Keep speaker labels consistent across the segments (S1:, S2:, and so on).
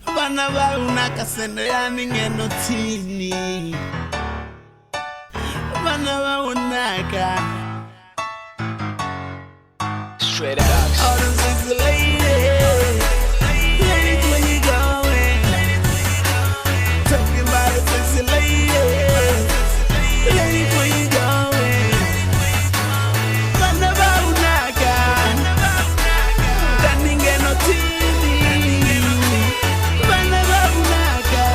S1: Vana va una kasendela ningeno tini. Vana va unaka.
S2: Straight out.
S1: All them sexy ladies. Ladies, where you going? Talking about the sexy ladies. Ladies, where you going? Vana va unaka. Ningeno tini. Vana va unaka.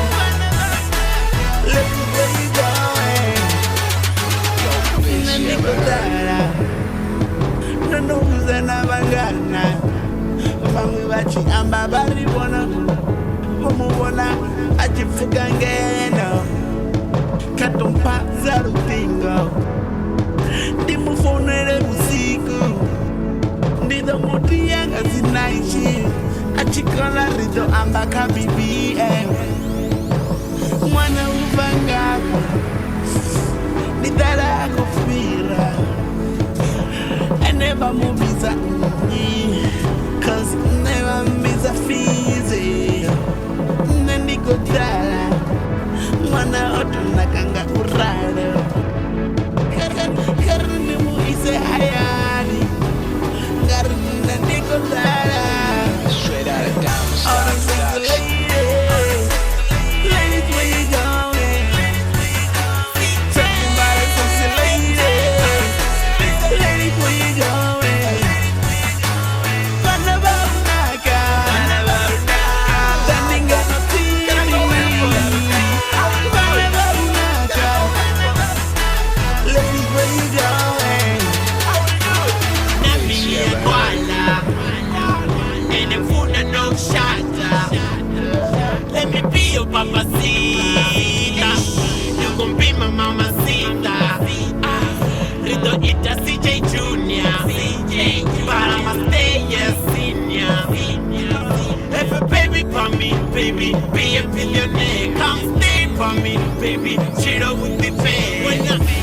S1: Ladies, where you going? Nandikotara. Nonomuza nabangana bamwe bachiamba baribona bomubona achifuka ngeno katompaza rupingo ndimufonere usiku ndido muti yanga zinaishi achikola rido amba kabibi mwana uvangako nidara akofira never movies at me, cause never miss a fizi. Nandi godala, mwana otu nakanga urado. Karni mu ise hayali, karni nandi godala.
S2: Straight out of Diamond
S1: All them
S2: Stars
S1: sexy
S2: Production.
S1: ladies, ladies where you going? Talking about the sexy ladies, ladies where you going? Let me be your papacita. You gon' be my mamacita. Rido ita CJ Junior. But I'ma stay your senior. If a baby for me, baby, be a billionaire. Come stay for me, baby. Cheat up with the pay.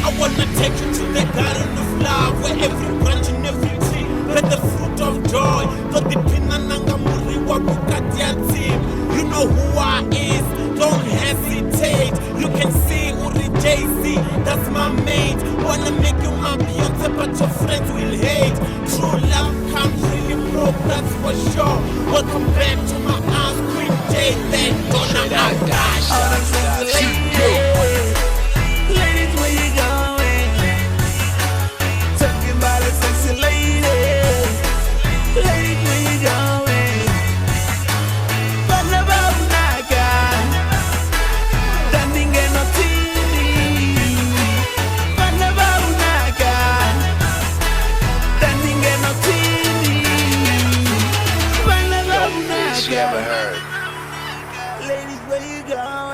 S1: I wanna take you to the garden of love, where every branch and every tree bear the fruit of joy. To the pinananga muri wa bukati and team. You know who I is, don't hesitate. You can see Uri JC, that's my mate. Wanna make you my Beyonce, but your friends will hate. True love comes really broke, that's for sure. Welcome back to my house, Queen J. Thank God I'm out. All them sexy ladies, ladies, where you going? Talking about the sexy ladies, ladies, where you going? Vana va unaka, ningeno tini. Vana va unaka, ningeno tini. Vana va
S2: She ever
S1: unaka.
S2: heard.
S1: Ladies, where you going?